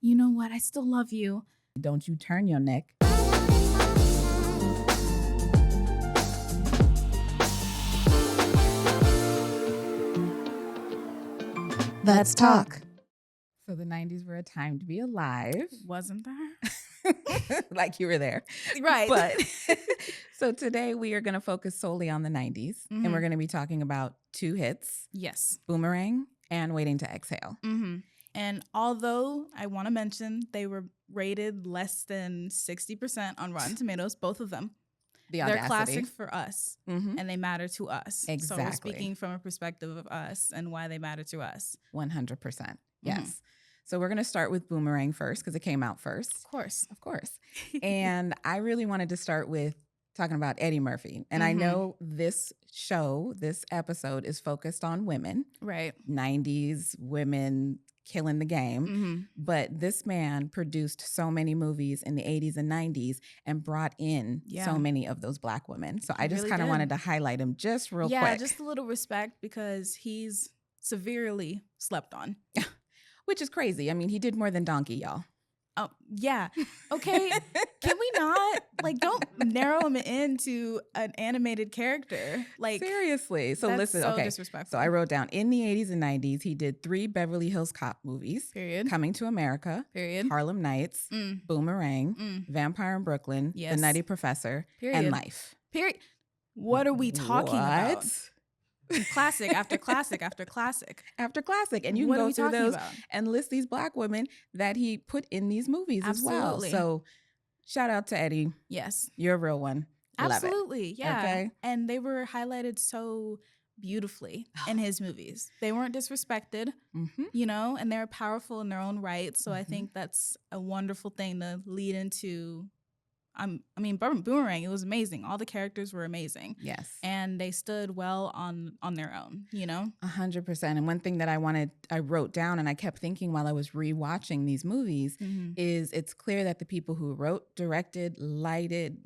You know what? I still love you. Don't you turn your neck. Let's talk. So the 90s were a time to be alive. Wasn't there? Like you were there. Right. But so today we are going to focus solely on the 90s. And we're going to be talking about two hits. Yes. Boomerang and Waiting to Exhale. Mm-hmm. And although I want to mention they were rated less than 60% on Rotten Tomatoes, both of them. They're classic for us, and they matter to us. Exactly. So we're speaking from a perspective of us and why they matter to us. 100%. Yes. So we're going to start with Boomerang first because it came out first. Of course. Of course. And I really wanted to start with talking about Eddie Murphy. And I know this episode is focused on women. Right. 90s women killing the game. But this man produced so many movies in the 80s and 90s and brought in so many of those Black women. So I just kind of wanted to highlight him just real quick. Yeah, just a little respect because he's severely slept on. Which is crazy. I mean, he did more than Donkey, y'all. Oh, yeah. Okay. Can we not? Like, don't narrow him into an animated character. Like, seriously. So that's listen, so okay. disrespectful. So I wrote down in the 80s and 90s, he did 3 Beverly Hills Cop movies. Period. Coming to America. Period. Harlem Nights. Boomerang. Vampire in Brooklyn. Yes. The Nutty Professor. Period. And Life. Period. What are we talking about? What? Classic after classic after classic. After classic. And you can go through those and list these Black women that he put in these movies as well. So shout out to Eddie. Yes. You're a real one. Absolutely. Love it. Yeah. Okay. And they were highlighted so beautifully in his movies. They weren't disrespected, you know, and they're powerful in their own right. So I think that's a wonderful thing to lead into. Boomerang, it was amazing. All the characters were amazing. Yes. And they stood well on their own, you know? 100%. And one thing that I wrote down and I kept thinking while I was rewatching these movies is it's clear that the people who wrote, directed, lighted,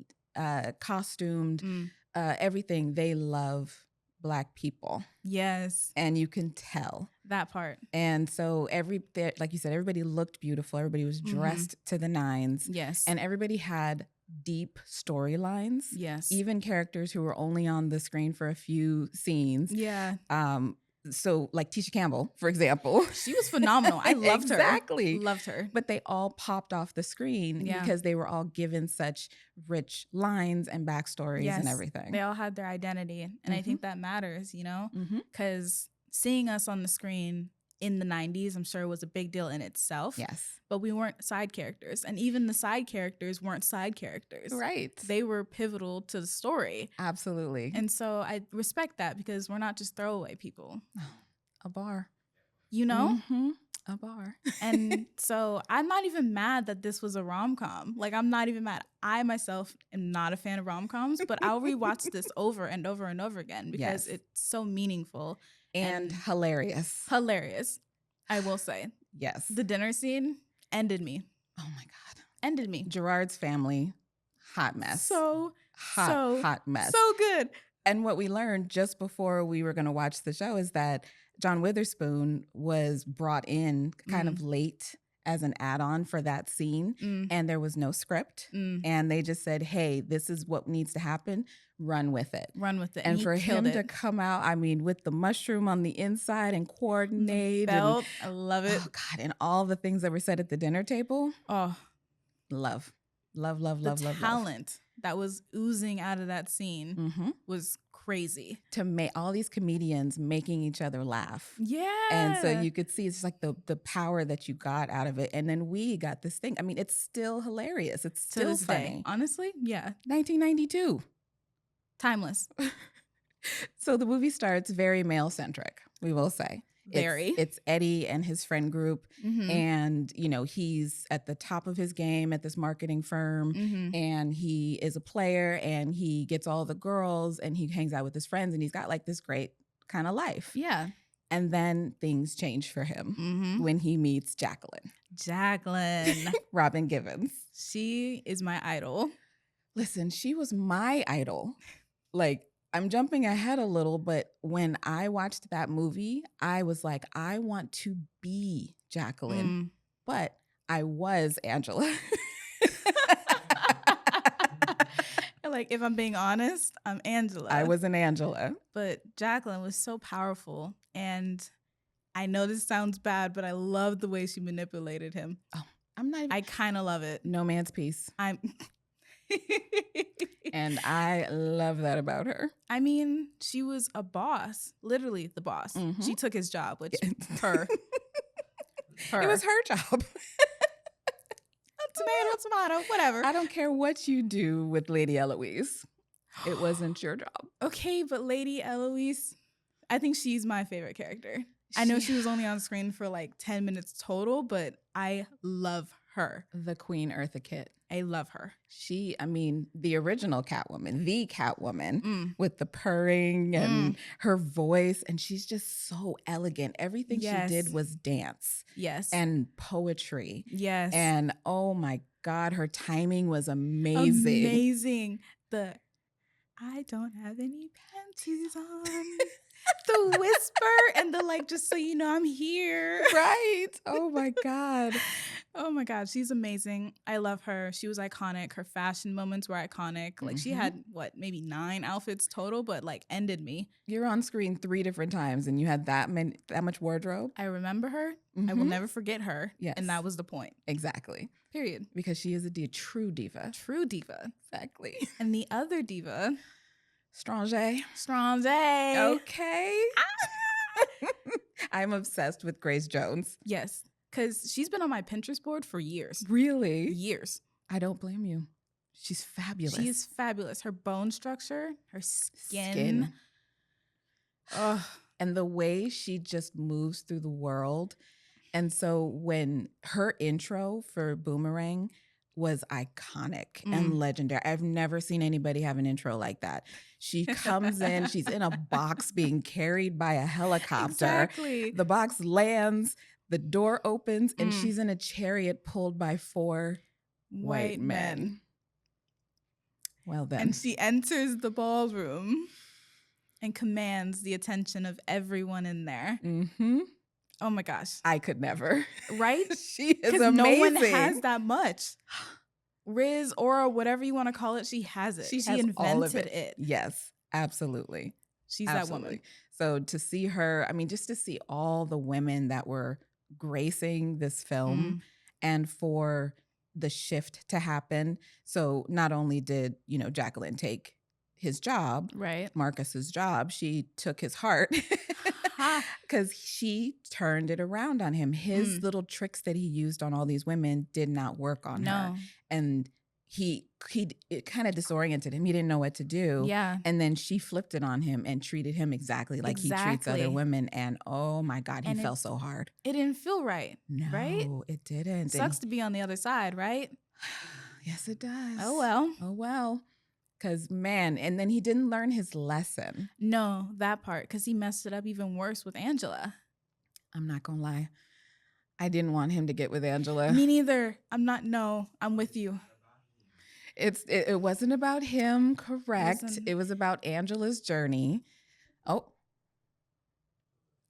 costumed, everything, they love Black people. Yes. And you can tell. That part. And so like you said, everybody looked beautiful. Everybody was dressed to the nines. Yes. And everybody had deep storylines. Yes. Even characters who were only on the screen for a few scenes. Yeah. So like Tisha Campbell, for example. She was phenomenal. I loved her. Exactly. Loved her. But they all popped off the screen because they were all given such rich lines and backstories and everything. They all had their identity. And I think that matters, you know? Because seeing us on the screen in the 90s, I'm sure was a big deal in itself. Yes. But we weren't side characters. And even the side characters weren't side characters. Right. They were pivotal to the story. Absolutely. And so I respect that because we're not just throwaway people. A bar. You know? A bar. And so I'm not even mad that this was a rom-com. Like, I'm not even mad. I myself am not a fan of rom-coms, but I'll rewatch this over and over and over again because it's so meaningful. And hilarious. Hilarious, I will say. Yes. The dinner scene ended me. Oh my God. Ended me. Gerard's family, hot mess. Hot mess. So good. And what we learned just before we were going to watch the show is that John Witherspoon was brought in kind of late as an add-on for that scene. And there was no script. And they just said, hey, this is what needs to happen. Run with it. Run with it. And for him to come out, I mean, with the mushroom on the inside and coordinate. Belt, I love it. Oh, God. And all the things that were said at the dinner table. Oh. Love. The talent that was oozing out of that scene was crazy. To make all these comedians making each other laugh. Yeah. And so you could see it's like the power that you got out of it. And then we got this thing. I mean, it's still hilarious. It's still funny. Honestly, yeah. 1992. Timeless. So the movie starts very male-centric, we will say. Very. It's Eddie and his friend group. And, you know, he's at the top of his game at this marketing firm. And he is a player and he gets all the girls and he hangs out with his friends and he's got like this great kind of life. Yeah. And then things change for him when he meets Jacqueline. Robin Givens. She is my idol. Listen, she was my idol. Like, I'm jumping ahead a little, but when I watched that movie, I was like, I want to be Jacqueline, but I was Angela. Like, if I'm being honest, I'm Angela. I was an Angela. But Jacqueline was so powerful. And I know this sounds bad, but I love the way she manipulated him. Oh, I'm not even. I kind of love it. No man's peace. I'm. And I love that about her. I mean, she was a boss, literally the boss. Mhm. She took his job, which her. It was her job. Tomato, whatever. I don't care what you do with Lady Eloise. It wasn't your job. Okay, but Lady Eloise, I think she's my favorite character. I know she was only on screen for like 10 minutes total, but I love her. The Queen Eartha Kitt. I love her. The original Catwoman, the Catwoman with the purring and her voice. And she's just so elegant. Everything she did was dance. Yes. And poetry. Yes. And oh my God, her timing was amazing. Amazing. I don't have any panties on. The whisper and the like, just so you know I'm here. Right. Oh my God. Oh my God. She's amazing. I love her. She was iconic. Her fashion moments were iconic. Like she had maybe 9 outfits total, but like ended me. You're on screen 3 different times and you had that much wardrobe. I remember her. I will never forget her. Yes. And that was the point. Exactly. Period. Because she is a true diva. True diva. Exactly. And the other diva, Strange. Okay. I'm obsessed with Grace Jones. Yes. Because she's been on my Pinterest board for years. Really? Years. I don't blame you. She's fabulous. She is fabulous. Her bone structure, her skin. Ugh. And the way she just moves through the world. And so when her intro for Boomerang was iconic and legendary. I've never seen anybody have an intro like that. She comes in, she's in a box being carried by a helicopter. Exactly. The box lands, the door opens, and she's in a chariot pulled by 4 white men. Well then. And she enters the ballroom and commands the attention of everyone in there. Mm-hmm. Oh my gosh. I could never. Right? She is amazing. No one has that much. Riz, aura, whatever you want to call it, she has it. She invented all of it. Yes, absolutely. She's Absolutely. that woman. So to see her, just to see all the women that were gracing this film and for the shift to happen. So not only did, Jacqueline take his job, right? Marcus's job, she took his heart because she turned it around on him. His little tricks that he used on all these women did not work on her. And it kind of disoriented him. He didn't know what to do. Yeah. And then she flipped it on him and treated him exactly like he treats other women. And oh my God, he fell so hard. It didn't feel right. No, right? It didn't. It sucks to be on the other side, right? Yes, it does. Oh well. Because, man, and then he didn't learn his lesson. No, that part, because he messed it up even worse with Angela. I'm not going to lie. I didn't want him to get with Angela. Me neither. I'm with you. It wasn't about him, correct. It was about Angela's journey. Oh.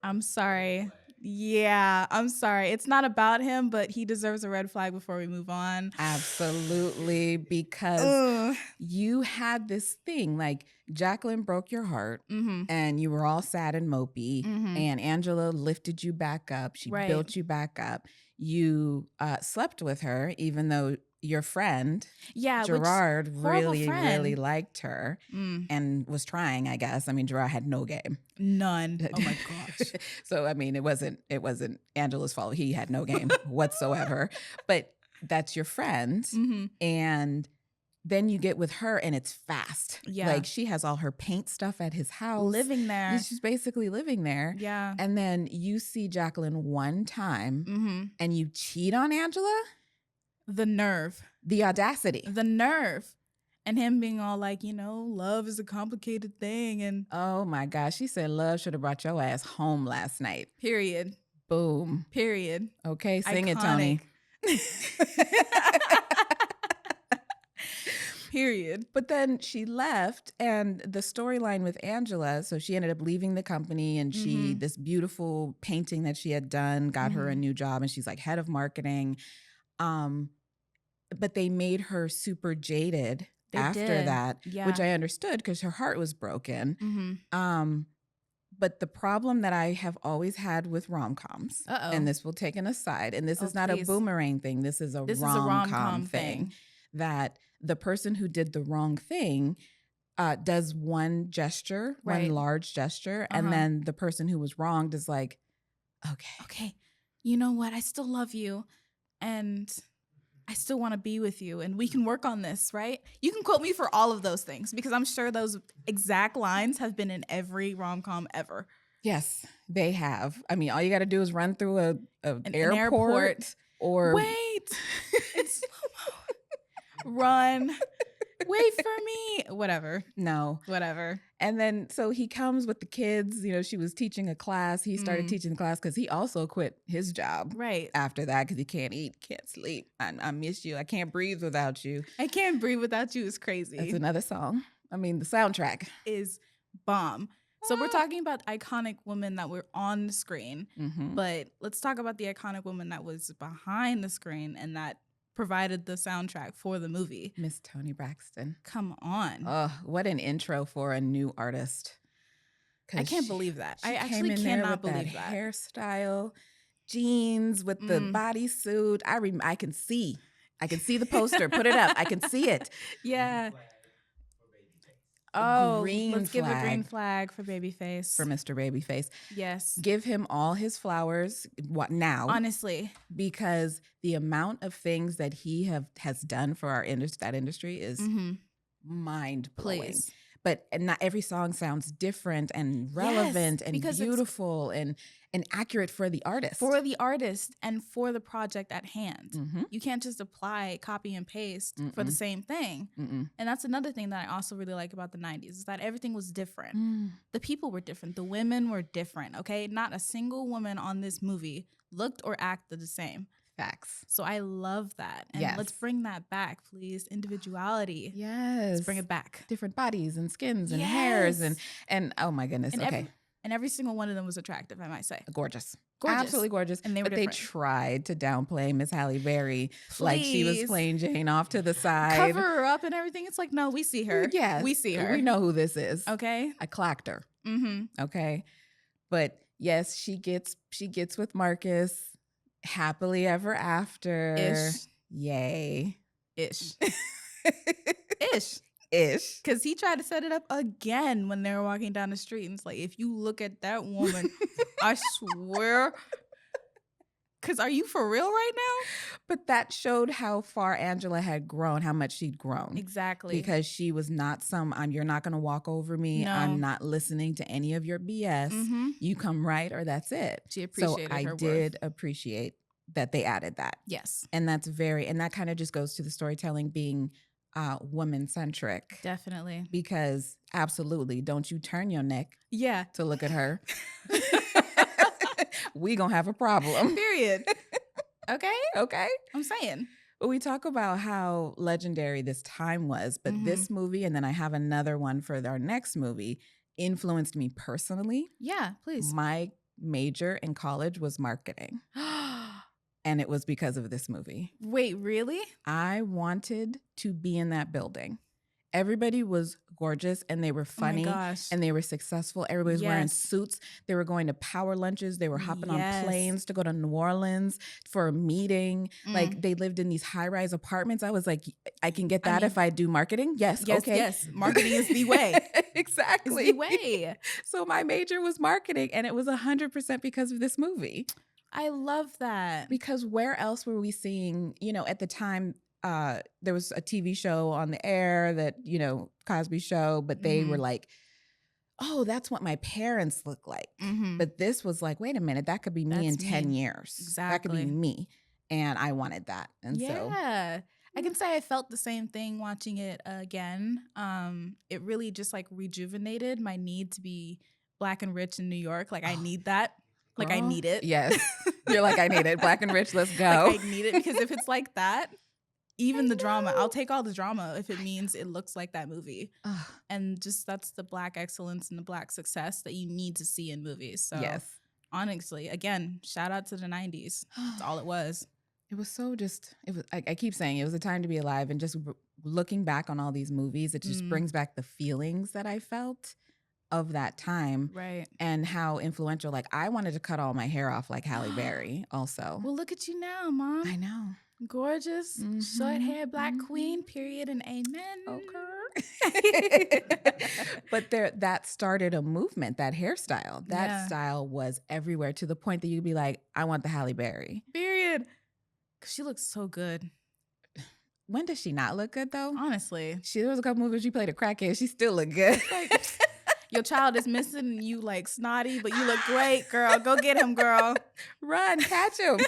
I'm sorry. Yeah, I'm sorry. It's not about him, but he deserves a red flag before we move on. Absolutely, because you had this thing, like Jacqueline broke your heart and you were all sad and mopey and Angela lifted you back up. She built you back up. You slept with her, even though your friend, Gerard, really liked her and was trying, I guess. Gerard had no game. None. Oh my gosh. So, it wasn't Angela's fault. He had no game whatsoever. But that's your friend. And then you get with her and it's fast. Yeah. Like she has all her paint stuff at his house. Living there. She's basically living there. Yeah. And then you see Jacqueline one time and you cheat on Angela? The nerve. The audacity. The nerve. And him being all like, love is a complicated thing. And oh my gosh, she said love should have brought your ass home last night. Period. Boom. Period. Okay, sing it, Tony. Period. But then she left, and the storyline with Angela, so she ended up leaving the company, and this beautiful painting that she had done got her a new job, and she's like head of marketing. But they made her super jaded after that, which I understood because her heart was broken. Mm-hmm. But the problem that I have always had with rom-coms, and this will take an aside, and this is not a Boomerang thing, this is a rom-com thing, that the person who did the wrong thing does one gesture, one large gesture, and then the person who was wronged is like, okay, you know what? I still love you, and I still want to be with you, and we can work on this, right? You can quote me for all of those things because I'm sure those exact lines have been in every rom-com ever. Yes, they have. I mean, all you got to do is run through an airport or wait, it's slow-mo. Run. Wait for me. Whatever. No. Whatever. And then, so he comes with the kids. You know, she was teaching a class. He started teaching the class because he also quit his job after that because he can't eat, can't sleep. I miss you. I can't breathe without you. I can't breathe without you is crazy. That's another song. I mean, the soundtrack is bomb. So we're talking about iconic women that were on the screen, but let's talk about the iconic woman that was behind the screen and that provided the soundtrack for the movie. Miss Toni Braxton. Come on. Oh, what an intro for a new artist. I can't believe that. I actually cannot believe that. Hairstyle, jeans with the bodysuit. I can see the poster. Put it up. I can see it. Yeah. Oh, let's give a green flag for Babyface. For Mr. Babyface. Yes. Give him all his flowers now. Honestly. Because the amount of things that he has done for our industry is mind-blowing. Please. But not every song sounds different and relevant and beautiful and accurate for the artist. For the artist and for the project at hand. You can't just apply, copy and paste for the same thing. And that's another thing that I also really like about the 90s is that everything was different. The people were different. The women were different, okay? Not a single woman on this movie looked or acted the same. Facts. So I love that. And let's bring that back, please. Individuality. Yes. Let's bring it back. Different bodies and skins and hairs and oh my goodness. And every single one of them was attractive, I might say. Gorgeous. Absolutely gorgeous. And they tried to downplay Miss Halle Berry like she was playing Jane off to the side. Cover her up and everything. It's like, no, we see her. Yeah. We see her. We know who this is. Okay. I clocked her. Okay. But yes, she gets with Marcus. Happily ever after. Ish. Yay. Ish. Ish. Because he tried to set it up again when they were walking down the street. And it's like, if you look at that woman, I swear. Because are you for real right now? But that showed how far Angela had grown, how much she'd grown. Exactly. Because she was not you're not going to walk over me. No. I'm not listening to any of your BS. You come right or that's it. She appreciated her worth. So I did appreciate that they added that. Yes. And that kind of just goes to the storytelling being woman-centric. Definitely. Because absolutely, don't you turn your neck to look at her. We gonna have a problem. Period. Okay? I'm saying. But we talk about how legendary this time was, but this movie, and then I have another one for our next movie, influenced me personally. Yeah, please. My major in college was marketing. And it was because of this movie. Wait, really? I wanted to be in that building. Everybody was gorgeous and they were funny and they were successful. Everybody was wearing suits. They were going to power lunches. They were hopping on planes to go to New Orleans for a meeting. Like they lived in these high-rise apartments. I was like, I can get that if I do marketing. Yes. Okay. Yes. Marketing is the way. Exactly. It's the way. So my major was marketing and it was 100% because of this movie. I love that. Because where else were we seeing, at the time, there was a TV show on the air that, Cosby Show, but they were like, oh, that's what my parents look like. But this was like, wait a minute, that could be me in 10 years. Exactly. That could be me. And I wanted that. And so. I can say I felt the same thing watching it again. It really just like rejuvenated my need to be Black and rich in New York. Like I need that. Like I need it. Yes. You're like, I need it. Black and rich, let's go. Like I need it because if it's like that, even the drama, I'll take all the drama if it means it looks like that movie. And just that's the Black excellence and the Black success that you need to see in movies. So honestly, again, shout out to the 90s. That's all it was. It was so just, it was, I keep saying it was a time to be alive. And just looking back on all these movies, it just brings back the feelings that I felt of that time. Right. And how influential, like I wanted to cut all my hair off like Halle Berry also. Well, look at you now, Mom. I know. Gorgeous, short hair, black queen, period, and amen. Okay. But that started a movement, that hairstyle. That style was everywhere to the point that you'd be like, I want the Halle Berry. Period. Because she looks so good. When does she not look good, though? Honestly. There was a couple movies she played a crackhead. She still looked good. Like, your child is missing and you like snotty, but you look great, girl. Go get him, girl. Run, catch him.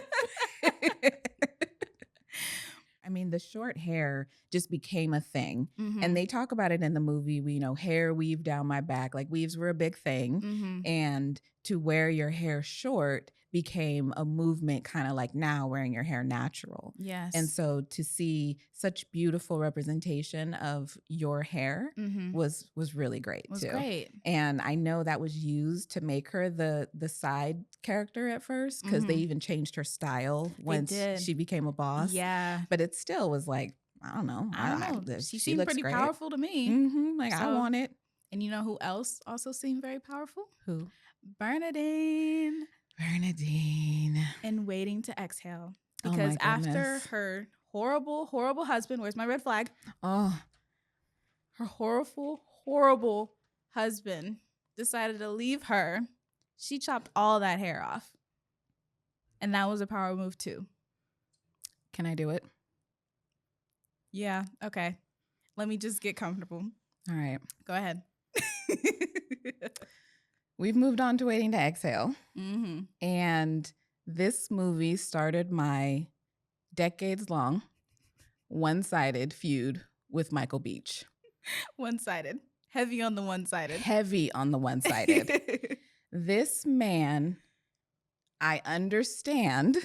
I mean, the short hair just became a thing. Mm-hmm. And they talk about it in the movie. Hair weave down my back. Like weaves were a big thing. Mm-hmm. And to wear your hair short became a movement, kind of like now wearing your hair natural. Yes. And so to see such beautiful representation of your hair was really great too. Great. And I know that was used to make her the side character at first, because they even changed her style once she became a boss. Yeah. But it still was like, I don't know. She seemed pretty great. Powerful to me. Mm-hmm. Like, I want it. And you know who else also seemed very powerful? Who? Bernadine. And Waiting to Exhale. Because after her horrible, horrible husband, where's my red flag? Oh. Her horrible, horrible husband decided to leave her. She chopped all that hair off. And that was a power move too. Can I do it? Yeah. Okay. Let me just get comfortable. All right. Go ahead. We've moved on to Waiting to Exhale. Mm-hmm. And this movie started my decades-long one-sided feud with Michael Beach. One-sided. Heavy on the one-sided. Heavy on the one-sided. This man, I understand,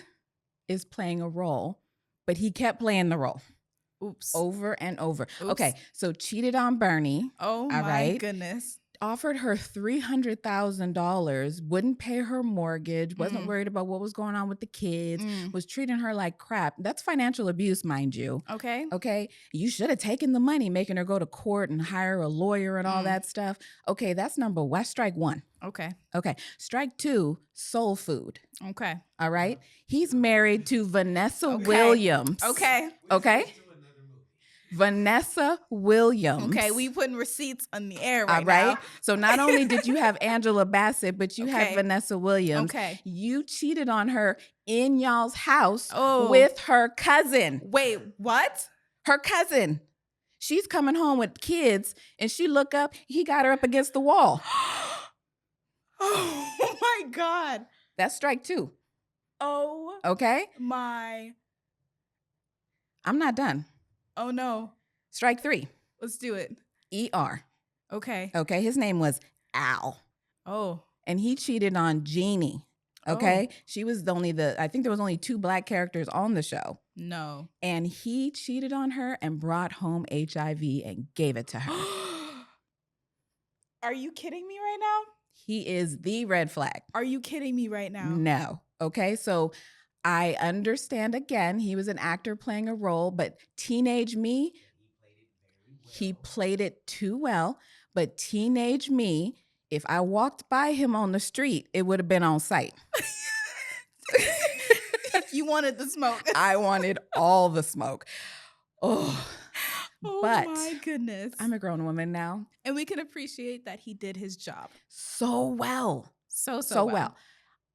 is playing a role, but he kept playing the role. Oops. Over and over. Oops. Okay, so cheated on Bernie. Oh, my goodness. Offered her $300,000, wouldn't pay her mortgage, wasn't worried about what was going on with the kids, was treating her like crap. That's financial abuse, mind you. Okay. You should have taken the money, making her go to court and hire a lawyer and all that stuff. Okay, that's strike one. Okay. Strike two, soul food. Okay. All right. He's married to Vanessa Williams. Okay. Vanessa Williams. Okay, we putting receipts on the air right now. So not only did you have Angela Bassett, but you have Vanessa Williams. Okay. You cheated on her in y'all's house with her cousin. Wait, what? Her cousin. She's coming home with kids, and she look up, he got her up against the wall. Oh, my God. That's strike two. Oh. Okay? I'm not done. Oh, no. Strike three. Let's do it. ER. Okay. His name was Al. Oh. And he cheated on Jeannie. Okay. She was I think there was only 2 black characters on the show. No. And he cheated on her and brought home HIV and gave it to her. Are you kidding me right now? He is the red flag. Are you kidding me right now? No. Okay. So I understand, again, he was an actor playing a role, but teenage me, he played it too well. But teenage me, if I walked by him on the street, it would have been on sight. You wanted the smoke. I wanted all the smoke. Oh, but my goodness. I'm a grown woman now. And we can appreciate that he did his job. So well. So well.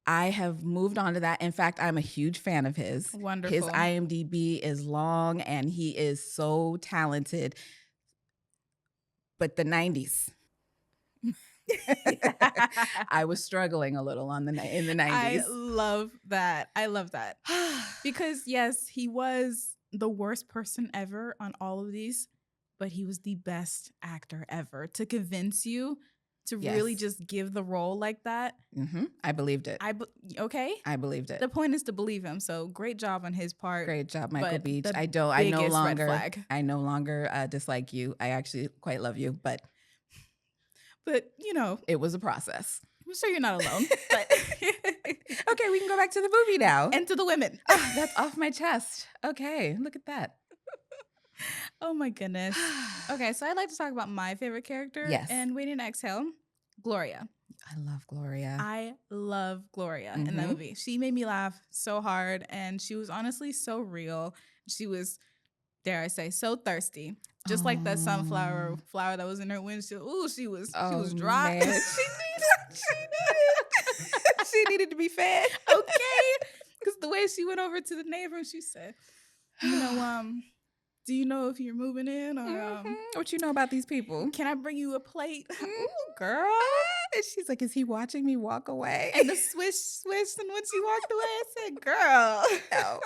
I have moved on to that. In fact, I'm a huge fan of his. Wonderful. His IMDb is long and he is so talented. But the 90s. I was struggling a little in the 90s. I love that. Because yes, he was the worst person ever on all of these, but he was the best actor ever to convince you to really just give the role like that. Mm-hmm. I believed it. Okay. I believed it. The point is to believe him. So great job on his part. Great job, Michael Beach. I no longer dislike you. I actually quite love you, but you know, it was a process. I'm sure you're not alone. But Okay, we can go back to the movie now. and to the women. Oh, that's off my chest. Okay, look at that. Oh my goodness. Okay, so I'd like to talk about my favorite character in Waiting to Exhale, Gloria. I love Gloria. I love Gloria in that movie. She made me laugh so hard, and she was honestly so real. She was, dare I say, so thirsty. Just like that sunflower flower that was in her windshield. Ooh, she was dry. Man. She needed to be fed. Okay. Because the way she went over to the neighbor and she said, do you know if you're moving in or what you know about these people? Can I bring you a plate? Ooh, girl. And she's like, is he watching me walk away? And the swish, and when she walked away, I said, girl. No.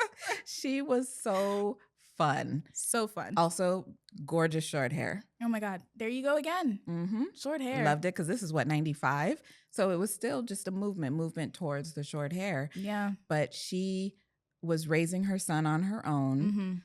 She was so fun. So fun. Also, gorgeous short hair. Oh my God. There you go again. Short hair. Loved it because this is 95. So it was still just a movement towards the short hair. Yeah. But she was raising her son on her own.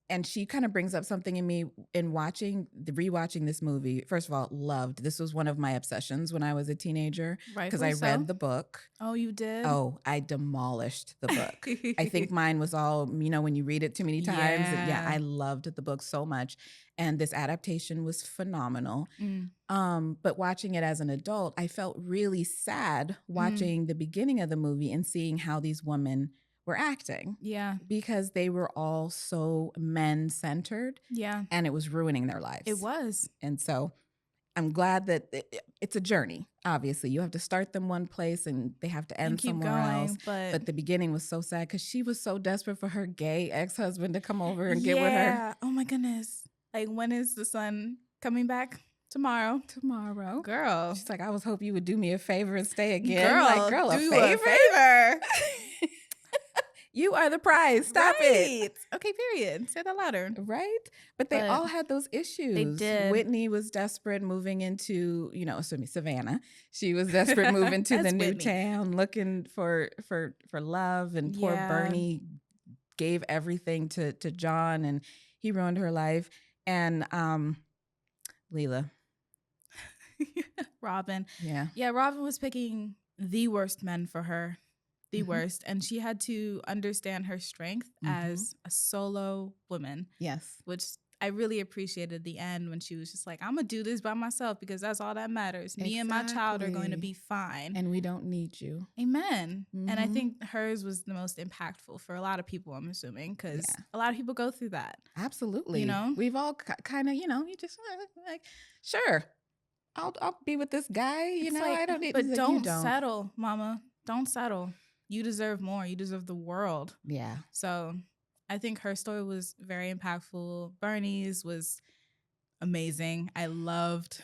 And she kind of brings up something in me in rewatching this movie. First of all, loved. This was one of my obsessions when I was a teenager because I read the book. Oh, you did? Oh, I demolished the book. I think mine was all, when you read it too many times. Yeah, I loved the book so much. And this adaptation was phenomenal. But watching it as an adult, I felt really sad watching the beginning of the movie and seeing how these women were acting. Yeah. Because they were all so men-centered. Yeah. And it was ruining their lives. It was. And so I'm glad that it's a journey, obviously. You have to start them one place and they have to end somewhere else. But the beginning was so sad because she was so desperate for her gay ex-husband to come over and get with her. Yeah. Oh my goodness. Like, when is the son coming back? Tomorrow. Girl. She's like, I was hoping you would do me a favor and stay again. Girl, a favor? You are the prize. Stop it. Okay, period. Say that louder. Right? But they all had those issues. They did. Whitney was desperate moving into, Savannah. She was desperate moving to the new town, looking for love. And poor Bernie gave everything to John, and he ruined her life. And Leela. Robin. Yeah. Yeah, Robin was picking the worst men for her. The worst. And she had to understand her strength as a solo woman. Yes. Which I really appreciated the end when she was just like, I'm going to do this by myself because that's all that matters. Me and my child are going to be fine. And we don't need you. Amen. And I think hers was the most impactful for a lot of people, I'm assuming, because a lot of people go through that. Absolutely. We've all kind of, you just like, sure, I'll be with this guy. I don't need. But don't settle, mama. Don't settle. You deserve more. You deserve the world. Yeah. So I think her story was very impactful. Bernie's was amazing. I loved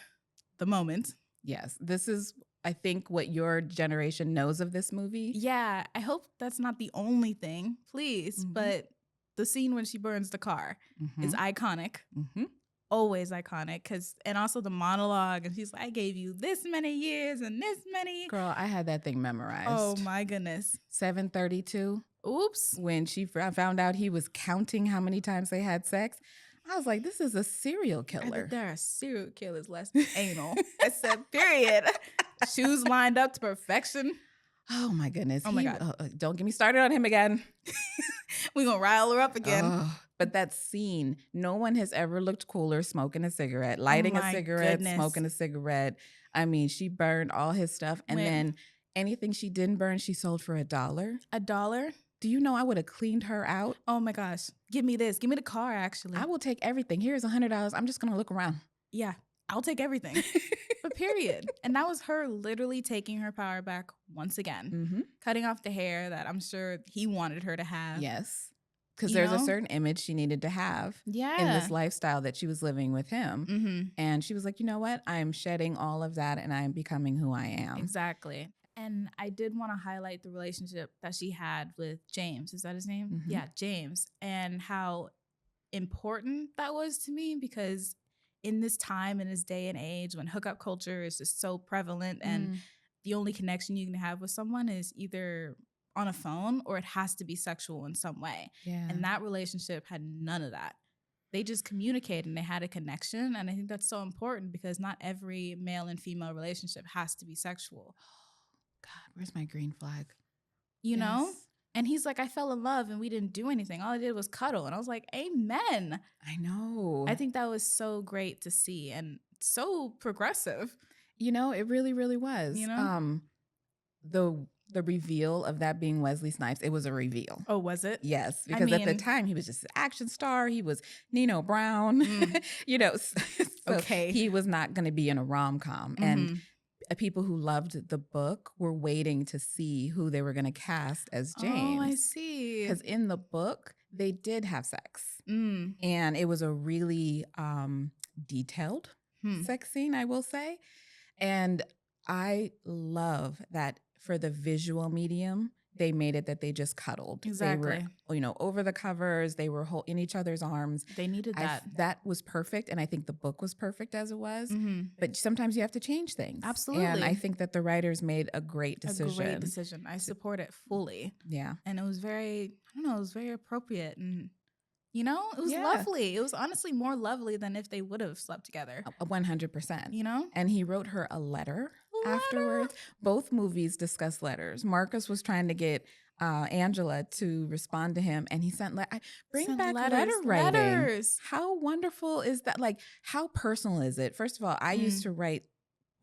the moment. Yes. This is, I think, what your generation knows of this movie. Yeah. I hope that's not the only thing, please. But the scene when she burns the car is iconic. Always iconic. And also the monologue, and she's like, I gave you this many years and this many. Girl, I had that thing memorized. Oh my goodness. 732. Oops. When she found out he was counting how many times they had sex, I was like, this is a serial killer. There are serial killers less than anal. I said, period. Shoes lined up to perfection. Oh my goodness. Oh my God. Don't get me started on him again. We're going to rile her up again. But that scene, no one has ever looked cooler smoking a cigarette, lighting a cigarette, smoking a cigarette. I mean, she burned all his stuff. And then anything she didn't burn, she sold for $1. $1? Do you know I would have cleaned her out? Oh my gosh. Give me this. Give me the car, actually. I will take everything. Here's $100. I'm just going to look around. Yeah, I'll take everything. But period. And that was her literally taking her power back once again. Cutting off the hair that I'm sure he wanted her to have. Yes. Because there's a certain image she needed to have in this lifestyle that she was living with him. And she was like, you know what? I'm shedding all of that and I'm becoming who I am. Exactly. And I did want to highlight the relationship that she had with James. Is that his name? Yeah, James. And how important that was to me, because in this time, in this day and age when hookup culture is just so prevalent and the only connection you can have with someone is either on a phone or it has to be sexual in some way. Yeah. And that relationship had none of that. they just communicated and they had a connection. And I think that's so important because not every male and female relationship has to be sexual. God, where's my green flag? You know? And he's like, I fell in love and we didn't do anything. All I did was cuddle. And I was like, amen. I know. I think that was so great to see and so progressive. You know, it really, really was. You know? The reveal of that being Wesley Snipes, it was a reveal. Oh, was it? Yes, because at the time he was just an action star. He was Nino Brown, you know. So Okay. he was not going to be in a rom-com. And people who loved the book were waiting to see who they were going to cast as James. Oh, I see. Because in the book, they did have sex. And it was a really detailed sex scene, I will say. And I love that for the visual medium, they made it that they just cuddled. Exactly. They were, you know, over the covers. They were in each other's arms. They needed that. That was perfect. And I think the book was perfect as it was. But sometimes you have to change things. Absolutely. And I think that the writers made a great decision. A great decision. I support it fully. Yeah. And it was very, I don't know, it was very appropriate. And, you know, it was lovely. It was honestly more lovely than if they would have slept together. 100%. You know? And he wrote her a letter afterwards. Both movies discuss letters. Marcus was trying to get Angela to respond to him, and he sent bring back letter writing. Letters. How wonderful is that? Like, how personal is it? First of all, I used to write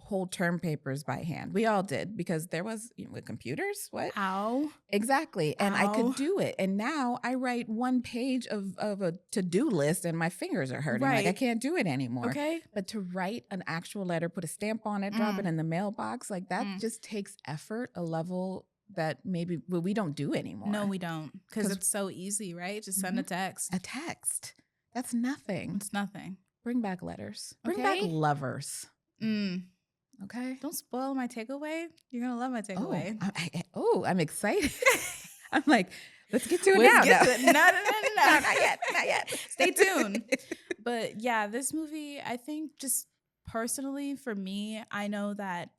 whole term papers by hand. We all did because there was, you know, with computers. What? Ow. Exactly. And Ow. I could do it. And now I write one page of a to-do list and my fingers are hurting. Right. Like I can't do it anymore. Okay. But to write an actual letter, put a stamp on it, drop it in the mailbox, like that just takes effort, a level that maybe we don't do anymore. No, we don't. Because it's so easy, right? Just send a text. A text. That's nothing. It's nothing. Bring back letters. Bring Okay. back lovers. Okay. Don't spoil my takeaway. You're going to love my takeaway. I'm excited. I'm like, let's get to it Let's now. get to it. No, No, not yet. Not yet. Stay tuned. But yeah, this movie, I think just personally for me, I know that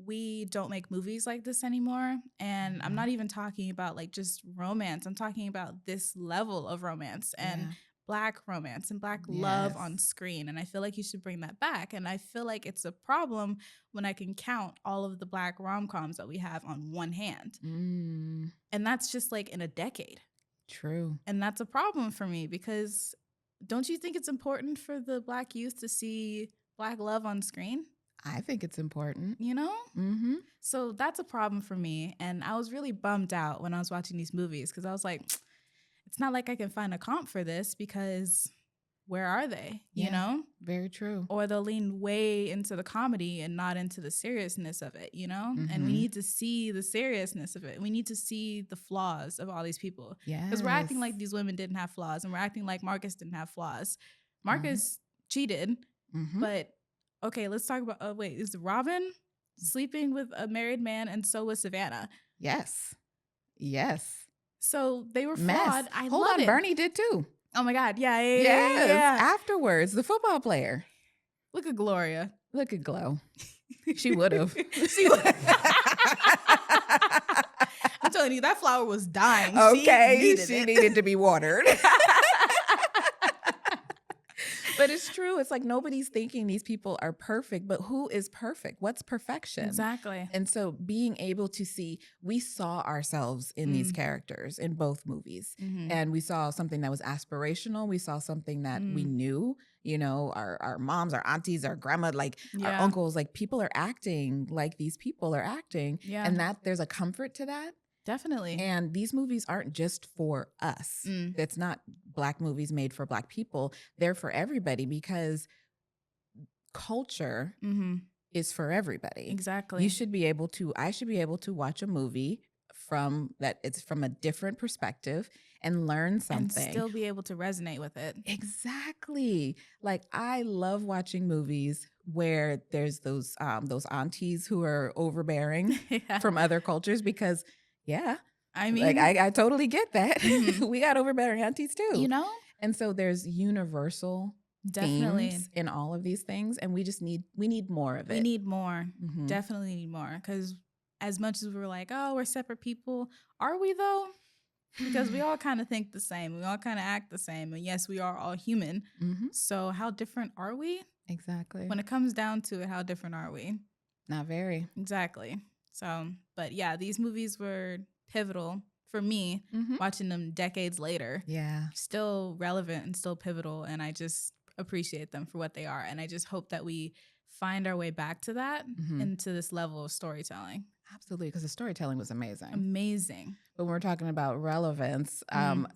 we don't make movies like this anymore. And I'm not even talking about like just romance. I'm talking about this level of romance and Black romance and Black love on screen. And I feel like you should bring that back. And I feel like it's a problem when I can count all of the Black rom-coms that we have on one hand. And that's just like in a decade. True. And that's a problem for me because don't you think it's important for the Black youth to see Black love on screen? I think it's important. You know? So that's a problem for me. And I was really bummed out when I was watching these movies because I was like, it's not like I can find a comp for this because where are they? You know? Very true. Or they'll lean way into the comedy and not into the seriousness of it, you know? And we need to see the seriousness of it. We need to see the flaws of all these people. Yeah. Because we're acting like these women didn't have flaws and we're acting like Marcus didn't have flaws. Marcus cheated, but okay, let's talk about, wait, is Robin sleeping with a married man and so was Savannah? Yes. So they were flawed. I Hold love on, it. Bernie did too. Oh my God. Yeah. Afterwards, the football player. Look at Gloria. Look at Glow. She would have. I'm telling you, that flower was dying. Okay. She needed to be watered. But it's true. It's like nobody's thinking these people are perfect, but who is perfect? What's perfection? Exactly. And so being able to see, we saw ourselves in these characters in both movies. And we saw something that was aspirational. We saw something that we knew, you know, our moms, our aunties, our grandma, like our uncles, like people are acting like these people are acting. Yeah. And that there's a comfort to that. Definitely. And these movies aren't just for us. It's not Black movies made for Black people. They're for everybody because culture is for everybody. Exactly. I should be able to watch a movie from a different perspective and learn something. And still be able to resonate with it. Exactly. Like I love watching movies where there's those aunties who are overbearing from other cultures because I mean, like I totally get that. We got overbearing aunties too, you know. And so there's universal themes in all of these things, and we need more of it. We need more. Definitely need more because as much as we're like, oh, we're separate people, are we though? because we all kind of think the same. We all kind of act the same. And yes, we are all human. So how different are we? Exactly. When it comes down to it, how different are we? Not very. Exactly. So, but yeah, these movies were pivotal for me, watching them decades later. Yeah. Still relevant and still pivotal. And I just appreciate them for what they are. And I just hope that we find our way back to that into this level of storytelling. Absolutely, because the storytelling was amazing. Amazing. But when we're talking about relevance,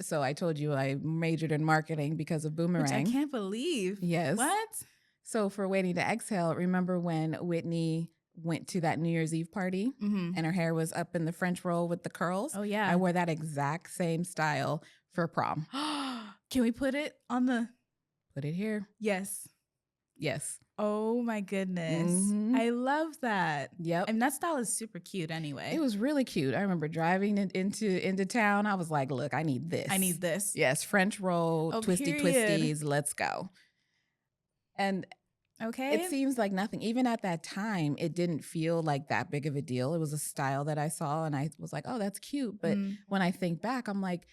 so I told you I majored in marketing because of Boomerang. Which I can't believe. Yes. What? So for Waiting to Exhale, remember when Whitney went to that New Year's Eve party and her hair was up in the French roll with the curls? Oh, yeah. I wore that exact same style for prom. Can we put it on the... Put it here. Yes. Yes. Oh my goodness. I love that. Yep. And that style is super cute anyway. It was really cute. I remember driving into town. I was like, look, I need this. I need this. Yes. French roll, twisty period. twisties. Let's go. And okay, it seems like nothing. Even at that time, it didn't feel like that big of a deal. It was a style that I saw and I was like, oh, that's cute. But when I think back, I'm like,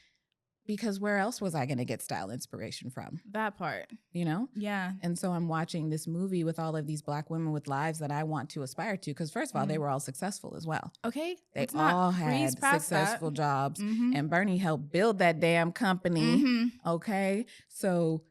because where else was I going to get style inspiration from? That part. You know? Yeah. And so I'm watching this movie with all of these Black women with lives that I want to aspire to. Because first of all, they were all successful as well. Okay. They all had successful jobs. And Bernie helped build that damn company. Okay. So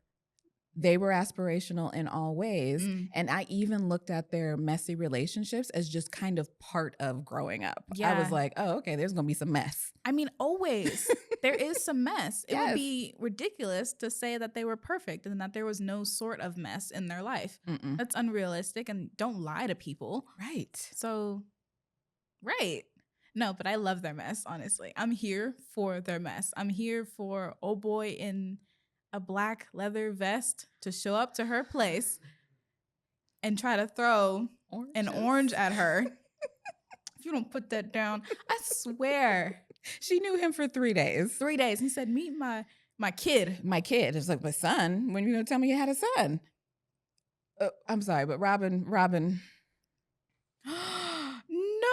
they were aspirational in all ways. And I even looked at their messy relationships as just kind of part of growing up. Yeah. I was like, oh, okay, there's going to be some mess. I mean, always. There is some mess. It would be ridiculous to say that they were perfect and that there was no sort of mess in their life. That's unrealistic, and don't lie to people. Right. So, right. No, but I love their mess, honestly. I'm here for their mess. I'm here for old boy in a black leather vest to show up to her place and try to throw an orange at her. If you don't put that down, I swear. She knew him for 3 days. 3 days. He said, meet my kid. My kid. It's like, my son? When are you going to tell me you had a son? I'm sorry, but Robin. No.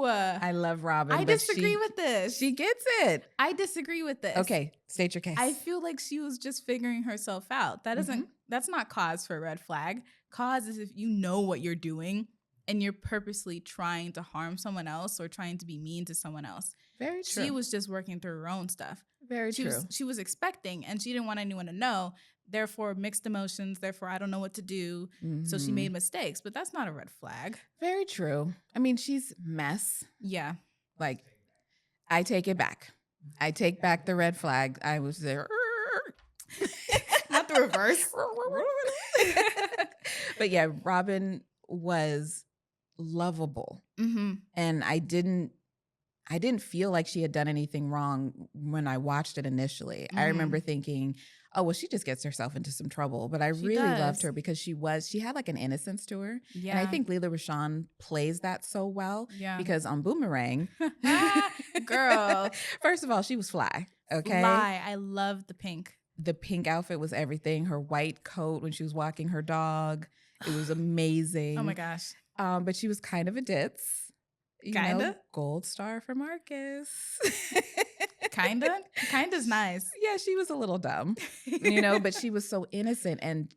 I love Robin. I disagree with this. She gets it. I disagree with this. Okay, state your case. I feel like she was just figuring herself out. That isn't, that's not cause for a red flag. Cause is if you know what you're doing and you're purposely trying to harm someone else or trying to be mean to someone else. Very true. She was just working through her own stuff. Very true. She was expecting and she didn't want anyone to know. Therefore, mixed emotions. Therefore, I don't know what to do. So she made mistakes. But that's not a red flag. Very true. I mean, she's mess. Yeah. Like, I take it back. I take back the red flag. I was there. Not the reverse. But yeah, Robin was lovable. And I didn't feel like she had done anything wrong when I watched it initially. I remember thinking, oh, well, she just gets herself into some trouble. But I really loved her because she had like an innocence to her. Yeah. And I think Lela Rochon plays that so well. Yeah. Because on Boomerang, girl, first of all, she was fly. Okay. Fly. I love the pink. The pink outfit was everything. Her white coat when she was walking her dog. It was amazing. Oh my gosh. But she was kind of a ditz. Kinda? Gold star for Marcus. Kinda? Kinda's nice. Yeah, she was a little dumb, but she was so innocent and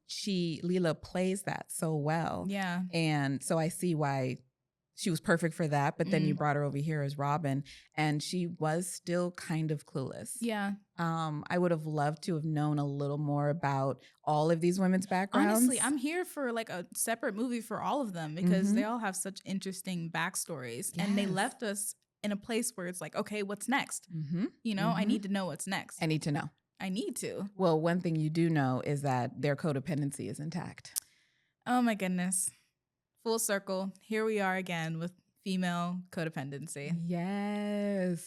Lela plays that so well. Yeah. And so I see why she was perfect for that. But then you brought her over here as Robin and she was still kind of clueless. Yeah. I would have loved to have known a little more about all of these women's backgrounds. Honestly, I'm here for like a separate movie for all of them because they all have such interesting backstories and they left us in a place where it's like, okay, what's next? I need to know what's next. I need to know. I need to. Well, one thing you do know is that their codependency is intact. Oh my goodness. Full circle. Here we are again with female codependency. Yes.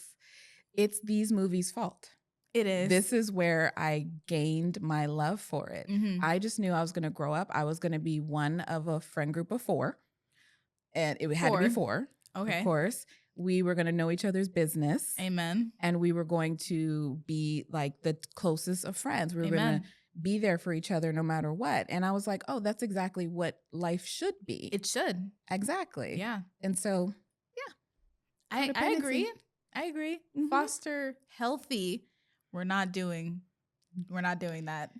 It's these movies' fault. It is. This is where I gained my love for it. I just knew I was going to grow up. I was going to be one of a friend group of 4. And it had to be 4. Okay. Of course. We were going to know each other's business. Amen. And we were going to be like the closest of friends. We were going to be there for each other no matter what. And I was like, oh, that's exactly what life should be. It should. Exactly. Yeah. And so, yeah. I agree. I agree. Mhm. Foster healthy. We're not doing that.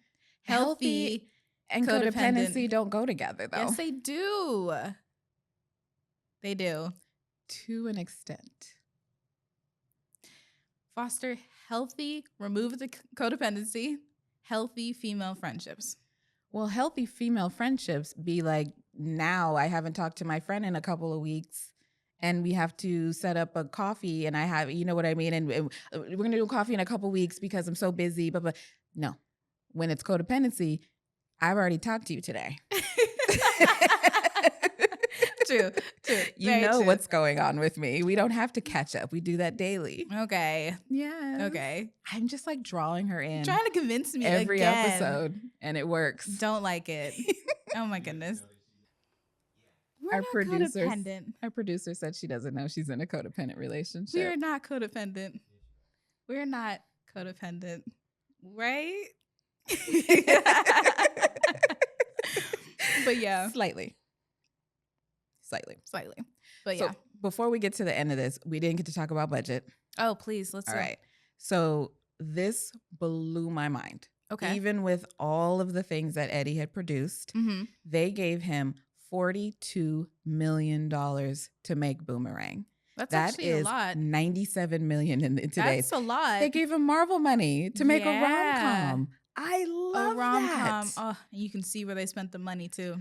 Healthy and codependency don't go together, though. Yes, they do. They do. To an extent. Foster healthy, remove the codependency, healthy female friendships. Well, healthy female friendships be like, now I haven't talked to my friend in a couple of weeks and we have to set up a coffee and I have, you know what I mean? And we're going to do coffee in a couple of weeks because I'm so busy. But no, when it's codependency, I've already talked to you today. True. You Very know true. what's going on with me. We don't have to catch up. We do that daily. Okay. Yeah. Okay. I'm just like drawing her in Trying to convince me every again. episode, and it works. Don't like it. Oh my goodness. We're Our not codependent. codependent. Our producer said she doesn't know she's in a codependent relationship. We are not codependent. We're not codependent. Right? But yeah. Slightly. But So yeah. before we get to the end of this, we didn't get to talk about budget. Oh, please. Let's All do it. right. So this blew my mind. Okay. Even with all of the things that Eddie had produced, Mm-hmm. they gave him $42 million to make Boomerang. That's That actually is a lot. $97 million in today's. That's a lot. They gave him Marvel money to make a Yeah. rom-com. I love a rom-com. that. Oh, you can see where they spent the money too.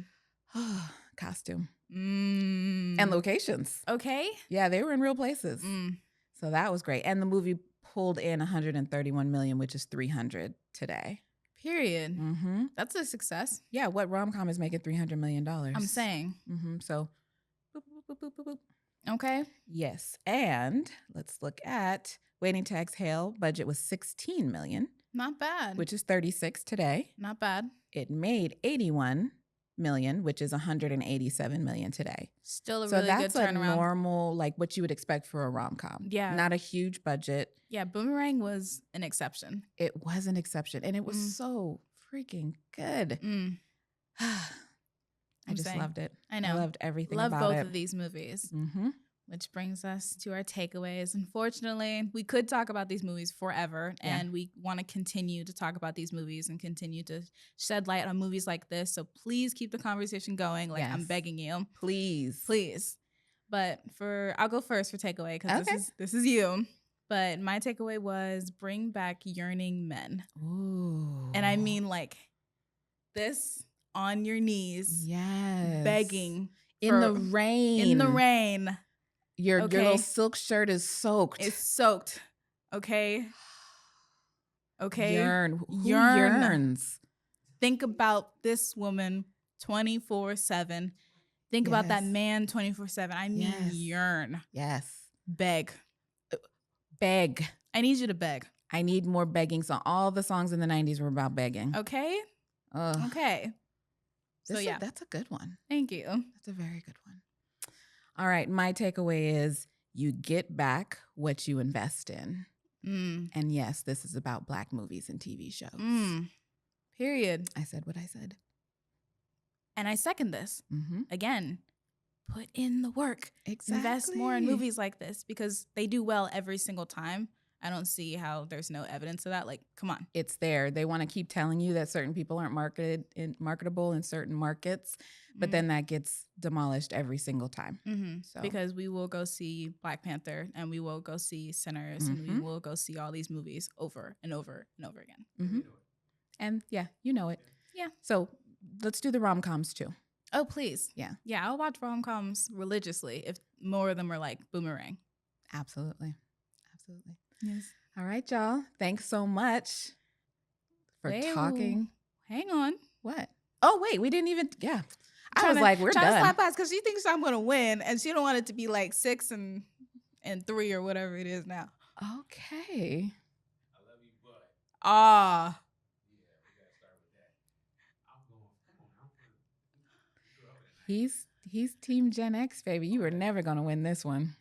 Costume Mm. and locations. Okay. Yeah, they were in real places. Mm. So that was great. And the movie pulled in 131 million, which is 300 today. Period. Mm-hmm. That's a success. Yeah, what rom-com is making $300 million? I'm saying. Mm-hmm. So, boop, boop, boop, boop, boop. Okay. Yes. And let's look at Waiting to Exhale. Budget was 16 million, Not bad. which is 36 today. Not bad. It made 81 million, which is 187 million today. Still a So really good that's a turnaround. normal, like what you would expect for a rom-com. Yeah. Not a huge budget. Yeah, Boomerang was an exception. It was an exception. And it was so freaking good. Mm. I just saying. loved it. I know. I loved everything Love about both it. of these movies. Mm-hmm. Which brings us to our takeaways. Unfortunately, we could talk about these movies forever, Yeah. and we want to continue to talk about these movies and continue to shed light on movies like this. So please keep the conversation going. Like, I'm Yes. begging you. Please. But I'll go first for takeaway because Okay. this is you. But my takeaway was bring back yearning men. Ooh. And I mean like this on your knees, yes. begging in the rain. In the rain. Your Okay. little silk shirt is soaked. It's soaked. Okay. Okay. Yearn. Who Yearn. yearns? Think about this woman 24/7. Think about that Yes. man 24/7. I mean, Yes. yearn. Yes. Beg. Beg. I need you to beg. I need more begging. So all the songs in the 90s were about begging. Okay. Ugh. Okay. So This is- yeah. that's a good one. Thank you. That's a very good one. All right. My takeaway is you get back what you invest in. Mm. And yes, this is about Black movies and TV shows. Mm. Period. I said what I said. And I second this. Mm-hmm. Again, put in the work. Exactly. Invest more in movies like this because they do well every single time. I don't see how there's no evidence of that. Like, come on. It's there. They want to keep telling you that certain people aren't marketable in certain markets, but then that gets demolished every single time. Mm-hmm. So Because we will go see Black Panther and we will go see Sinners and we will go see all these movies over and over and over again. Mm-hmm. And yeah, you know it. Yeah. So let's do the rom-coms too. Oh, please. Yeah. Yeah, I'll watch rom-coms religiously if more of them are like Boomerang. Absolutely. Absolutely. Yes. All right, y'all. Thanks so much for Wait, talking. Hang on. What? Oh, wait, we didn't even, yeah. I was Tryna- like, we're trying to done. slap us because she thinks I'm going to win and she don't want it to be like 6 and 3 or whatever it is now. Okay. Ah. He's Team Gen X, baby. You were never going to win this one.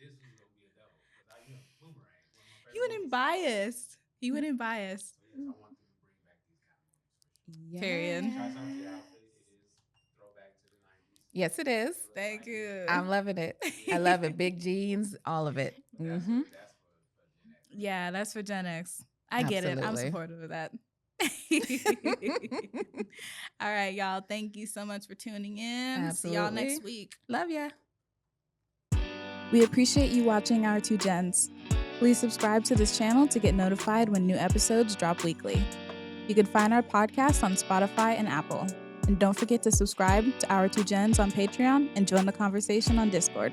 He wouldn't biased. He wouldn't biased. Period. Yes, it is. Thank you. I'm loving it. I love it. Big jeans, all of it. Mm-hmm. Yeah, that's for Gen X. I get it. I'm Absolutely. supportive of that. All right, y'all. Thank you so much for tuning in. Absolutely. See y'all next week. Love ya. We appreciate you watching Our Two Gens. Please subscribe to this channel to get notified when new episodes drop weekly. You can find our podcast on Spotify and Apple. And don't forget to subscribe to Our Two Gens on Patreon and join the conversation on Discord.